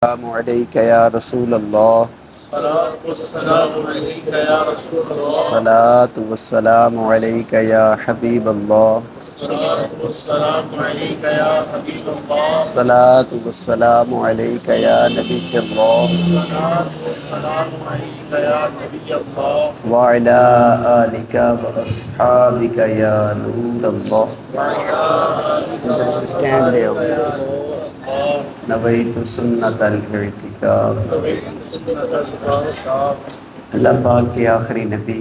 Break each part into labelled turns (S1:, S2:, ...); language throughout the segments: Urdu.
S1: السلام عليك يا رسول الله.
S2: الصلاة والسلام عليك يا رسول الله.
S1: الصلاة والسلام عليك يا حبيب الله.
S2: الصلاة والسلام عليك يا حبيب الله.
S1: الصلاة والسلام عليك يا نبي الله
S2: الصلاة والسلام عليك يا نبي الله.
S1: وعلى آلك وأصحابك يا نور الله.
S2: وعلى آلك
S1: Stand there.
S2: وصحبك يا نور الله.
S1: نويت سنة الاعتكاف.
S2: نويت سنة الاعتكاف.
S1: اللہ پاک کے آخری نبی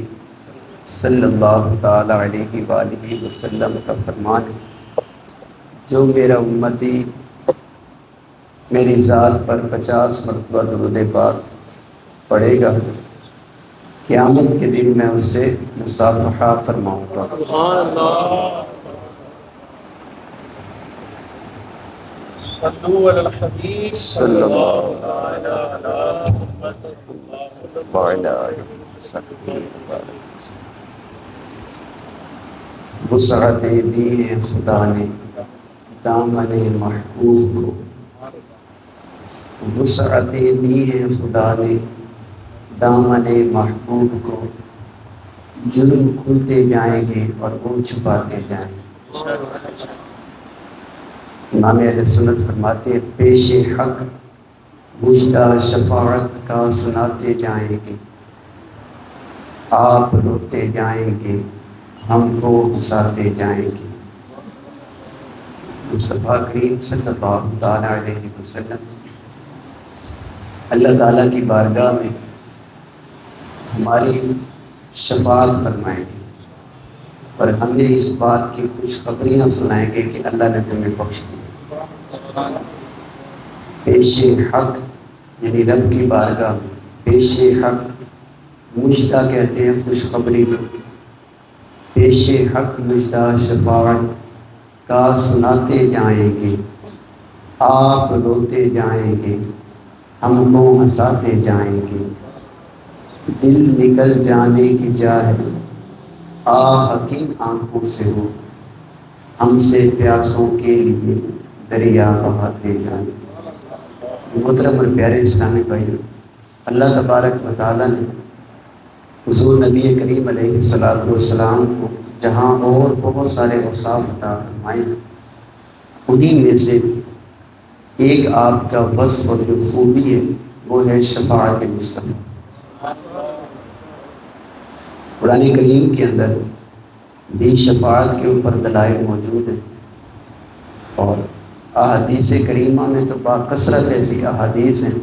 S1: صلی اللہ تعالی علیہ وآلہ وسلم کا فرمان ہے، جو میرا امتی میری ذات پر 50 مرتبہ درود پاک پڑھے گا، قیامت کے دن میں اس سے مصافحہ فرماؤں گا۔
S2: سبحان اللہ۔ صلوا علی الحبیب صلی اللہ تعالی علی محمد
S1: وعلی آلہ وصحبہ وسلم۔ وسعت دی ہے خدا نے دامن محبوب کو، وسعت دی ہے خدا نے دامن محبوب کو، جرم کھلتے جائیں گے اور وہ چھپاتے جائیں گے۔ امام اہل سنت فرماتے ہیں، پیش حق مجدہ شفاعت کا سناتے جائیں گے، آپ روتے جائیں گے، ہم کو ہنساتے جائیں گے۔ مصطفیٰ کریم صلی اللہ تعالیٰ علیہ وسلم اللہ تعالیٰ کی بارگاہ میں ہماری شفاعت فرمائیں گے اور ہمیں اس بات کی خوشخبریاں سنائیں گے کہ اللہ نے تمہیں بخش دیا۔ پیش حق یعنی رب کی بارگاہ میں پیش حق مجدہ کہتے ہیں خوشخبری کو، پیش حق مجدہ شفاعت کا سناتے جائیں گے، آپ روتے جائیں گے، ہم کو ہنساتے جائیں گے۔ دل نکل جانے کی جائے آہ کن آنکھوں سے ہو، ہم سے پیاسوں کے لیے دریا بہاتے جائیں۔ محترم اور پیارے اسلامی بھائیوں، اللہ تبارک و تعالیٰ نے حضور نبی کریم علیہ السلام کو جہاں اور بہت سارے اوصاف عطا فرمائے، انہی میں سے ایک آپ کا وصف اور جو خوبی ہے وہ ہے شفاعت مصطفیٰ۔ قرآن کریم کے اندر بھی شفاعت کے اوپر دلائل موجود ہیں، اور احادیث کریمہ میں تو باکثرت ایسی احادیث ہیں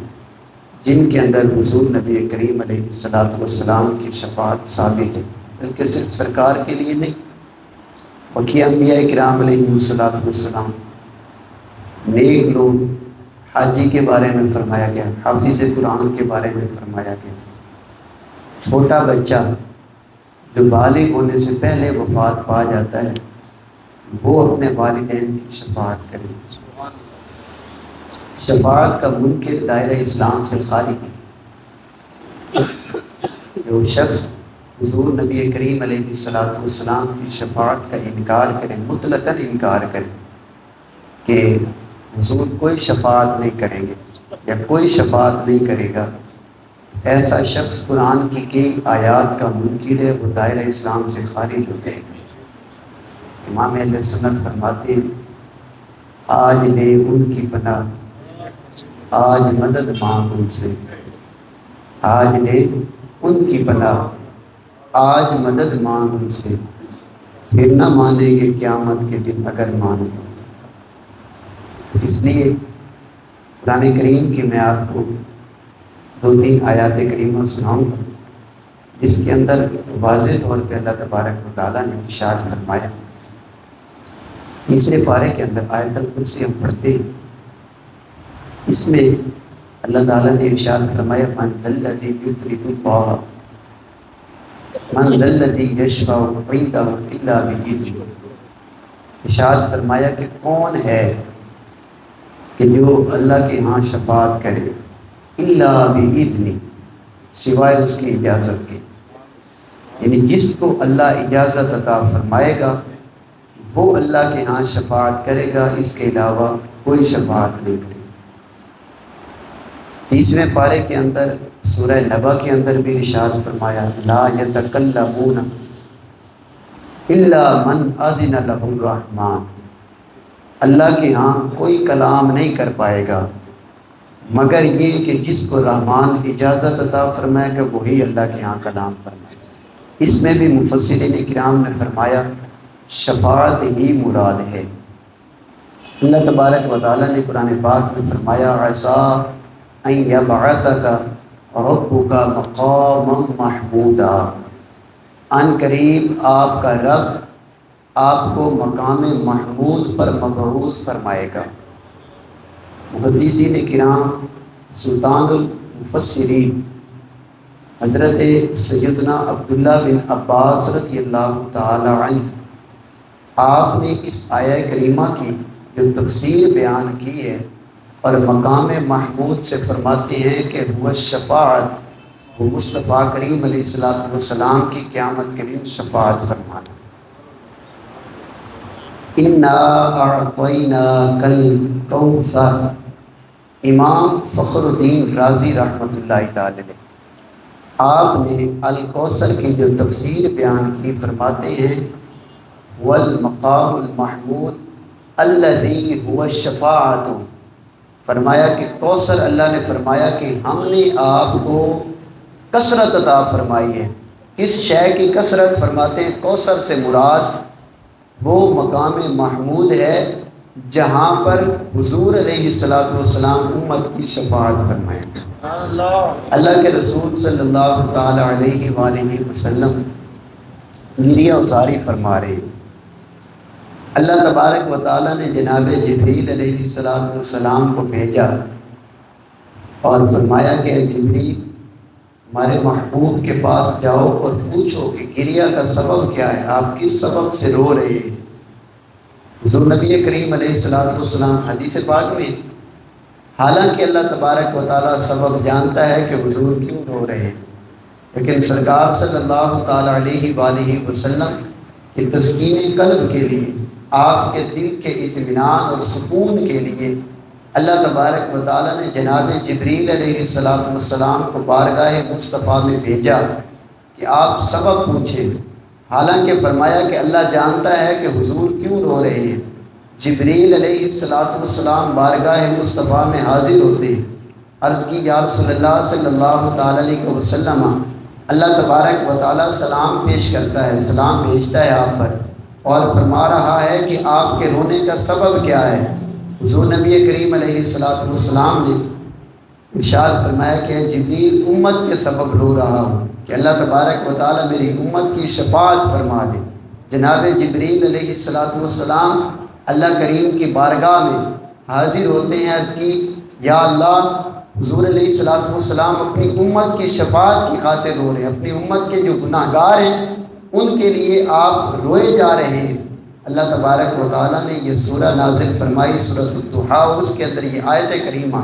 S1: جن کے اندر حضور نبی کریم علیہ السلام کی شفاعت ثابت ہے، بلکہ صرف سرکار کے لیے نہیں بلکہ انبیاء کرام علیہ السلام، نیک لوگ، حاجی کے بارے میں فرمایا گیا، حافظ قرآن کے بارے میں فرمایا گیا، چھوٹا بچہ جو بالغ ہونے سے پہلے وفات پا جاتا ہے وہ اپنے والدین کی شفاعت کرے۔ شفاعت کا منکر دائرہ اسلام سے خالی ہے۔ جو شخص حضور نبی کریم علیہ السلام کی شفاعت کا انکار کرے، مطلقاً انکار کرے کہ حضور کوئی شفاعت نہیں کریں گے یا کوئی شفاعت نہیں کرے گا، ایسا شخص قرآن کی کئی آیات کا منکر ہے، وہ دائرہ اسلام سے خارج ہو جائے گا۔ امام اہل سنت فرماتے ہیں، آج لے ان کی پناہ، آج مدد مانگ ان سے، آج لے ان کی پناہ، آج مدد مانگ ان سے، پھر نہ مانیں گے قیامت کے دن اگر مانیں۔ اس لیے قرآن کریم کی میں آپ کو 2-3 آیات کریمہ سناؤں گا جس کے اندر واضح طور پہ اللہ تبارک و تعالیٰ نے ارشاد فرمایا۔ تیسرے پارے کے اندر آیت الکرسی ہم پڑھتے ہیں، اس میں اللہ تعالیٰ نے ارشاد فرمایا، من ذا الذی یقرض اللہ، من ذا الذی یشفع عندہ الا بإذنہ۔ ارشاد فرمایا کہ کون ہے کہ جو اللہ کے ہاں شفاعت کرے، الا بإذنہ، سوائے اس کی اجازت کے، یعنی جس کو اللہ اجازت عطا فرمائے گا وہ اللہ کے ہاں شفاعت کرے گا، اس کے علاوہ کوئی شفاعت نہیں کرے گا۔ 30ویں پارے کے اندر سورہ نبا کے اندر بھی ارشاد فرمایا لا یتکلمون الا من اذن له الرحمن، اللہ کے ہاں کوئی کلام نہیں کر پائے گا مگر یہ کہ جس کو رحمان اجازت عطا فرمائے گا وہی اللہ کے ہاں کلام فرمائے گا۔ اس میں بھی مفسرین کرام نے فرمایا شفاعت ہی مراد ہے۔ اللہ تبارک و تعالیٰ نے قرآن پاک میں فرمایا عسیٰ ان یبعثک ربک مقاما محمودا، ان قریب آپ کا رب آپ کو مقام محمود پر مبعوث فرمائے گا۔ محدثین کرام سلطان المفسرین حضرت سیدنا عبداللہ بن عباس رضی اللہ تعالی عنہ آپ نے اس آیہ کریمہ کی جو تفسیر بیان کی ہے اور مقام محمود سے فرماتے ہیں کہ وہ شفاعت، وہ مصطفیٰ کریم علیہ السلام کی قیامت کے دن شفاعت فرمانا۔ انا اعطیناک الکوثر، امام فخر الدین رازی رحمۃ اللہ تعالی علیہ آپ نے الکوثر کی جو تفسیر بیان کی فرماتے ہیں والمقام المحمود الذی هو الشفاعت، فرمایا کہ کوثر اللہ نے فرمایا کہ ہم نے آپ کو کثرت عطا فرمائی ہے۔ کس شے کی کثرت؟ فرماتے ہیں کوثر سے مراد وہ مقام محمود ہے جہاں پر حضور علیہ السلام امت کی شفاعت فرمائیں۔ اللہ کے رسول صلی اللہ تعالی علیہ وآلہ وسلم گریہ ازاری فرما رہے ہیں۔ اللہ تبارک و تعالیٰ نے جناب جبریل علیہ السلام کو بھیجا اور فرمایا کہ اے جبریل ہمارے محبوب کے پاس جاؤ اور پوچھو کہ گریہ کا سبب کیا ہے، آپ کس سبب سے رو رہے ہیں۔ حضور نبی کریم علیہ السلام حدیث پاک میں حالانکہ اللہ تبارک و تعالیٰ سبب جانتا ہے کہ حضور کیوں رو رہے ہیں، لیکن سرکار صلی اللہ تعالیٰ علیہ وآلہ وسلم کی تسکین قلب کے لیے، آپ کے دل کے اطمینان اور سکون کے لیے اللہ تبارک و تعالیٰ نے جناب جبریل علیہ السلام کو بارگاہ مصطفیٰ میں بھیجا کہ آپ سبب پوچھیں۔ حالانکہ فرمایا کہ اللہ جانتا ہے کہ حضور کیوں رو رہے ہیں۔ جبریل علیہ السلام بارگاہ مصطفیٰ میں حاضر ہوتے ہیں، عرض کی یا رسول اللہ صلی اللہ تعالیٰ علیہ وسلم، اللہ تبارک و تعالیٰ سلام پیش کرتا ہے، سلام بھیجتا ہے آپ پر اور فرما رہا ہے کہ آپ کے رونے کا سبب کیا ہے۔ حضور نبی کریم علیہ السلام نے ارشاد فرمایا کہ جبریل امت کے سبب رو رہا ہوں کہ اللہ تبارک و تعالیٰ میری امت کی شفاعت فرما دے۔ جناب جبریل علیہ السلام اللہ کریم کی بارگاہ میں حاضر ہوتے ہیں، عرض کی یا اللہ حضور علیہ السلام اپنی امت کی شفاعت کی خاطر رو رہے ہیں، اپنی امت کے جو گناہ گار ہیں ان کے لیے آپ روئے جا رہے ہیں۔ اللہ تبارک و تعالیٰ نے یہ سورہ نازل فرمائی سورۃ الضحیٰ، اور اس کے اندر یہ آیت کریمہ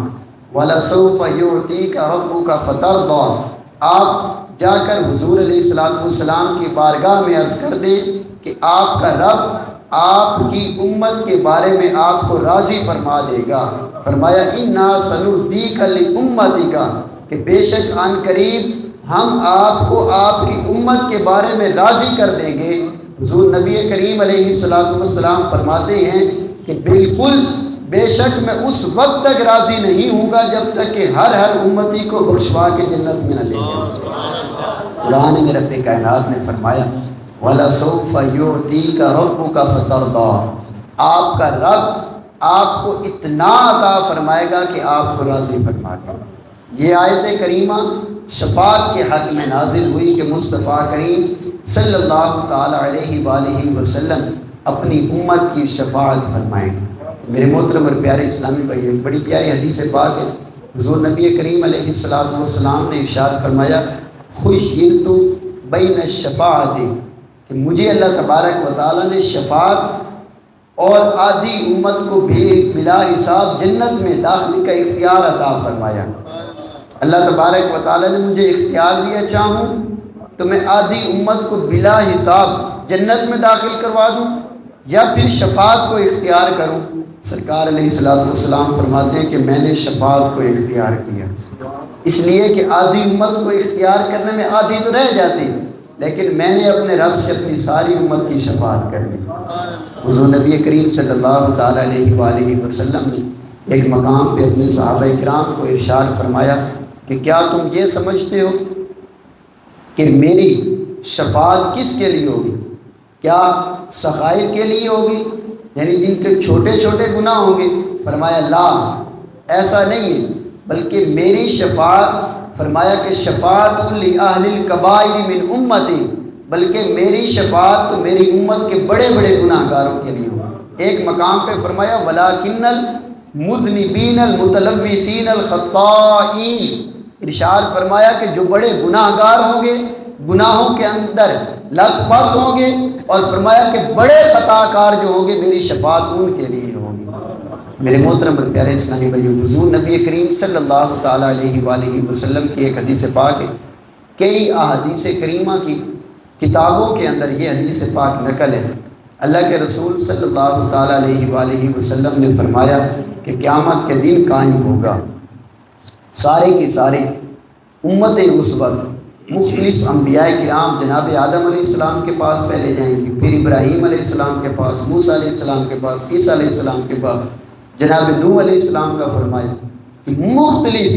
S1: وَلَسَوْفَ يُعْطِيكَ رَبُّكَ فَتَرْضَىٰ، آپ جا کر حضور علیہ السلام کی بارگاہ میں عرض کر دیں کہ آپ کا رب آپ کی امت کے بارے میں آپ کو راضی فرما دے گا۔ فرمایا اِنَّا سَنُرْضِيكَ لِأُمَّتِكَ، کہ بے شک عن قریب ہم آپ کو آپ کی امت کے بارے میں راضی کر دیں گے۔ حضور نبی کریم علیہ السلام فرماتے ہیں کہ بالکل بے شک میں اس وقت تک راضی نہیں ہوں گا جب تک کہ ہر امتی کو بخشوا کے جنت میں نہ لے جائے۔ قرآن میں رب کائنات نے فرمایا وَلَسَوْفَ يُعْطِيكَ رَبُّكَ فَتَرْضَىٰ، آپ کا رب آپ کو اتنا عطا فرمائے گا کہ آپ کو راضی فرما دے۔ یہ آیت کریمہ شفاعت کے حق میں نازل ہوئی کہ مصطفیٰ کریم صلی اللہ تعالی علیہ وآلہ وسلم اپنی امت کی شفاعت فرمائیں گے۔ میرے محترم اور پیارے اسلامی بھائی، ایک بڑی پیاری حدیث پاک ہے، حضور نبی کریم علیہ السلام نے ارشاد فرمایا خُيِّرْتُ بَيْنَ الشَّفَاعَةِ، کہ مجھے اللہ تبارک و تعالیٰ نے شفاعت اور آدھی امت کو بھی بلا حساب جنت میں داخلے کا اختیار عطا فرمایا۔ اللہ تبارک و تعالیٰ نے مجھے اختیار دیا، چاہوں تو میں آدھی امت کو بلا حساب جنت میں داخل کروا دوں، یا پھر شفاعت کو اختیار کروں؟ سرکار علیہ الصلوۃ والسلام فرماتے ہیں کہ میں نے شفاعت کو اختیار کیا، اس لیے کہ آدھی امت کو اختیار کرنے میں آدھی تو رہ جاتی، لیکن میں نے اپنے رب سے اپنی ساری امت کی شفاعت کر لی۔ حضور نبی کریم صلی اللہ تعالیٰ علیہ وآلہ وسلم نے ایک مقام پہ اپنے صحابہ کرام کو ارشاد فرمایا کہ کیا تم یہ سمجھتے ہو کہ میری شفاعت کس کے لیے ہوگی؟ کیا صغائر کے لیے ہوگی، یعنی جن کے چھوٹے چھوٹے گناہ ہوں گے؟ فرمایا لا، ایسا نہیں ہے، بلکہ میری شفاعت، فرمایا کہ شفاعت لأہل الکبائر من امتی، بلکہ میری شفاعت تو میری امت کے بڑے بڑے گناہ گاروں کے لیے ہوگی۔ ایک مقام پہ فرمایا ولاکن المذنبین المتلوثین الخطائین، ارشاد فرمایا کہ جو بڑے گناہ گار ہوں گے، گناہوں کے اندر لت پت ہوں گے، اور فرمایا کہ بڑے خطا کار جو ہوں گے میری شفاعت ان کے لیے ہوگی۔ میرے محترم اور پیارے اسلامی بھائیو، حضور نبی کریم صلی اللہ تعالیٰ علیہ وآلہ وسلم کی ایک حدیث پاک ہے، کئی احادیث کریمہ کی کتابوں کے اندر یہ حدیث پاک نقل ہے۔ اللہ کے رسول صلی اللہ تعالیٰ علیہ وآلہ وسلم نے فرمایا کہ قیامت کے دن قائم ہوگا، سارے کی سارے امتیں اس وقت مختلف انبیاء کرام جناب آدم علیہ السلام کے پاس پہلے جائیں گے، پھر ابراہیم علیہ السلام کے پاس، موسیٰ علیہ السلام کے پاس، عیسیٰ علیہ السلام کے پاس، جناب نوح علیہ السلام کا فرمایا کہ مختلف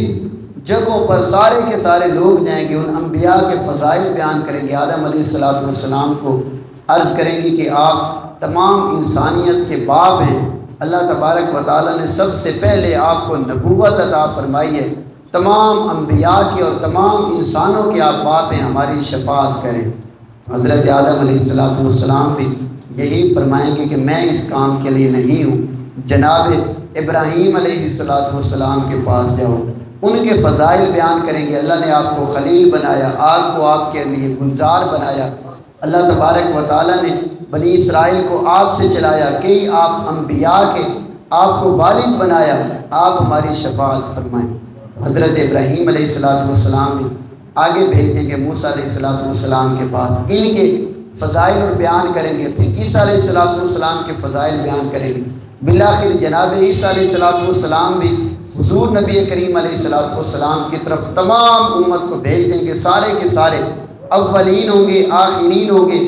S1: جگہوں پر سارے کے سارے لوگ جائیں گے، ان انبیاء کے فضائل بیان کریں گے، آدم علیہ السلام کو عرض کریں گے کہ آپ تمام انسانیت کے باپ ہیں، اللہ تبارک و تعالیٰ نے سب سے پہلے آپ کو نبوت عطا فرمائی ہے، تمام انبیاء کی اور تمام انسانوں کے آپ باپ ہیں، ہماری شفاعت کریں۔ حضرت آدم علیہ السلام بھی یہی فرمائیں گے کہ میں اس کام کے لیے نہیں ہوں، جناب ابراہیم علیہ السلام کے پاس جاؤ، ان کے فضائل بیان کریں گے، اللہ نے آپ کو خلیل بنایا، آگ کو آپ کے لیے گلزار بنایا، اللہ تبارک و تعالیٰ نے بنی اسرائیل کو آپ سے چلایا، کئی آپ انبیاء کے آپ کو والد بنایا، آپ ہماری شفاعت فرمائیں۔ حضرت ابراہیم علیہ السلام بھی آگے بھیج دیں گے موسیٰ علیہ السلام کے پاس، ان کے فضائل اور بیان کریں گے، پھر عیسیٰ علیہ السلام کے فضائل بیان کریں گے، بالآخر جناب عیسیٰ علیہ السلام بھی حضور نبی کریم علیہ السلام کی طرف تمام امت کو بھیج دیں گے، سارے کے سارے اولین ہوں گے، آخرین ہوں گے،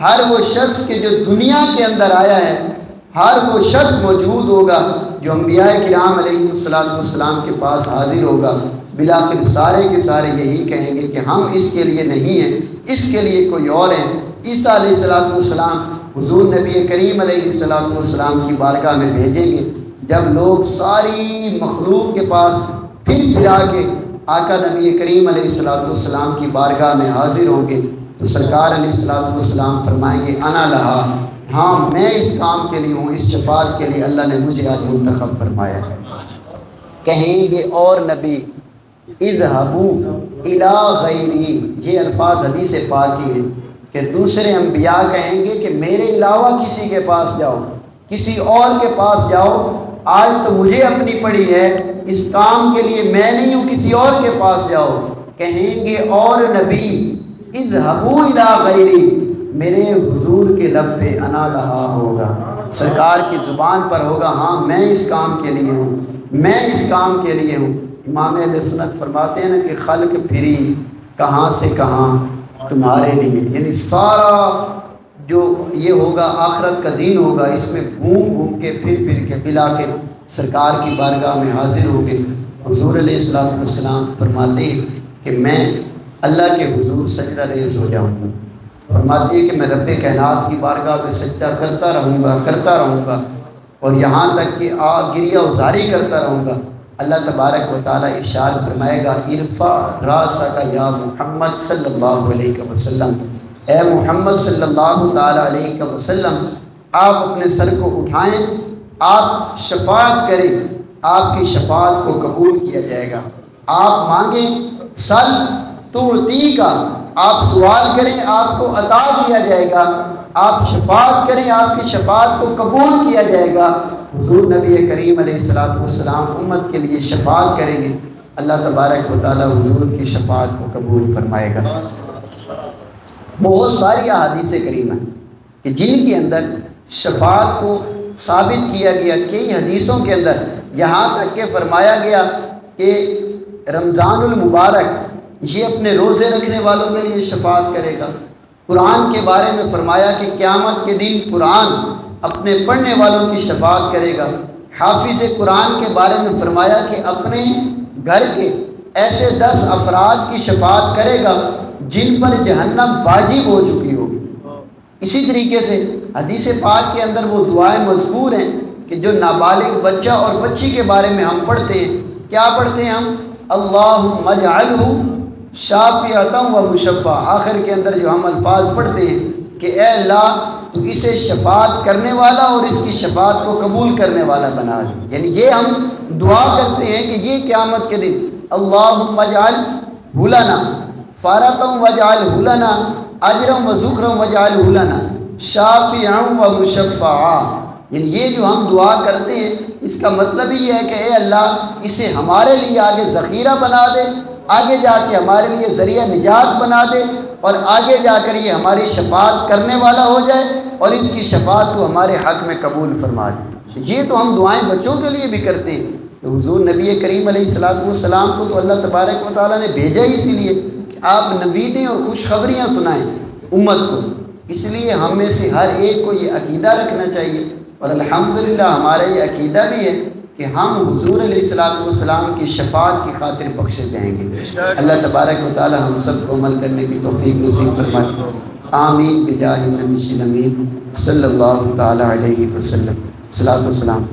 S1: ہر وہ شخص کے جو دنیا کے اندر آیا ہے، ہر وہ شخص موجود ہوگا جو انبیاء کرام علیہ السلام کے پاس حاضر ہوگا، بالآخر سارے کے سارے یہی کہیں گے کہ ہم اس کے لیے نہیں ہیں، اس کے لیے کوئی اور ہے۔ عیسیٰ علیہ السلام حضور نبی کریم علیہ السلام کی بارگاہ میں بھیجیں گے، جب لوگ ساری مخلوق کے پاس پھر آ کے آقا نبی کریم علیہ السلام کی بارگاہ میں حاضر ہوں گے، تو سرکار علیہ السلام فرمائیں گے انا لہا، ہاں میں اس کام کے لیے ہوں، اس شفاعت کے لیے اللہ نے مجھے آج منتخب فرمایا ہے۔ کہیں گے اور نبی اذهبوا الی غیری، یہ الفاظ حدیث پاکی ہیں کہ دوسرے انبیاء کہیں گے کہ میرے علاوہ کسی کے پاس جاؤ، کسی اور کے پاس جاؤ، آج تو مجھے اپنی پڑی ہے، اس کام کے لیے میں نہیں ہوں، کسی اور کے پاس جاؤ۔ کہیں گے اور نبی اذهبوا الی غیری، میرے حضور کے لب پہ انا لہا ہوگا، سرکار کی زبان پر ہوگا ہاں میں اس کام کے لیے ہوں، میں اس کام کے لیے ہوں۔ امام اہل سنت فرماتے ہیں نا کہ خلق پھری کہاں سے کہاں تمہارے لیے، یعنی سارا جو یہ ہوگا آخرت کا دین ہوگا، اس میں گھوم گھوم کے پھر کے بالآخر سرکار کی بارگاہ میں حاضر ہو گئے۔ حضور علیہ السلام فرماتے ہیں کہ میں اللہ کے حضور سجدہ ریز ہو جاؤں گا، فرماتی ہے کہ میں رب کائنات کی بارگاہ میں سجدہ کرتا رہوں گا اور یہاں تک کہ گریہ ازاری کرتا رہوں گا۔ اللہ تبارک و تعالیٰ ارشاد فرمائے گا ارفع راسک یا محمد صلی اللہ علیہ وسلم، اے محمد صلی اللہ تعالیٰ علیہ وسلم آپ اپنے سر کو اٹھائیں، آپ شفاعت کریں، آپ کی شفاعت کو قبول کیا جائے گا۔ آپ مانگیں سل تعطی کا، آپ سوال کریں آپ کو عطا کیا جائے گا، آپ شفاعت کریں آپ کی شفاعت کو قبول کیا جائے گا۔ حضور نبی کریم علیہ السلام امت کے لیے شفاعت کریں گے، اللہ تبارک و تعالی حضور کی شفاعت کو قبول فرمائے گا۔ بہت ساری احادیث کریمہ کہ جن کے اندر شفاعت کو ثابت کیا گیا کئی حدیثوں کے اندر، یہاں تک کہ فرمایا گیا کہ رمضان المبارک یہ اپنے روزے رکھنے والوں کے لیے شفاعت کرے گا۔ قرآن کے بارے میں فرمایا کہ قیامت کے دن قرآن اپنے پڑھنے والوں کی شفاعت کرے گا۔ حافظ قرآن کے بارے میں فرمایا کہ اپنے گھر کے ایسے 10 افراد کی شفاعت کرے گا جن پر جہنم واجب ہو چکی ہوگی۔ اسی طریقے سے حدیث پاک کے اندر وہ دعائیں مذکور ہیں کہ جو نابالغ بچہ اور بچی کے بارے میں ہم پڑھتے ہیں۔ کیا پڑھتے ہیں ہم؟ اللہم اجعلہ شافعۃ و مشفع، آخر کے اندر جو ہم الفاظ پڑھتے ہیں کہ اے اللہ تو اسے شفاعت کرنے والا اور اس کی شفاعت کو قبول کرنے والا بنا دے۔ یعنی یہ ہم دعا کرتے ہیں کہ یہ قیامت کے دن اللہم اجعلہ لنا فرۃ واجعلہ لنا اجرا و ذخرا واجعلہ لنا شافعا و مشفعا۔ یعنی یہ جو ہم دعا کرتے ہیں اس کا مطلب ہی یہ ہے کہ اے اللہ اسے ہمارے لیے آگے ذخیرہ بنا دے، آگے جا کے ہمارے لیے ذریعہ نجات بنا دے، اور آگے جا کر یہ ہماری شفاعت کرنے والا ہو جائے اور اس کی شفاعت کو ہمارے حق میں قبول فرما دے۔ یہ تو ہم دعائیں بچوں کے لیے بھی کرتے ہیں۔ تو حضور نبی کریم علیہ السلام کو تو اللہ تبارک و تعالیٰ نے بھیجا ہی اسی لیے کہ آپ نویدیں اور خوشخبریاں سنائیں امت کو۔ اس لیے ہم میں سے ہر ایک کو یہ عقیدہ رکھنا چاہیے، اور الحمدللہ ہمارا یہ عقیدہ بھی ہے کہ ہم حضور علیہ السلام کی شفاعت کی خاطر بخشے جائیں گے۔ اللہ تبارک و تعالی ہم سب کو عمل کرنے کی توفیق نصیب فرمائے۔ آمین بجاہ نبی الامین صلی اللہ تعالی علیہ وسلم۔ صلاۃ و سلام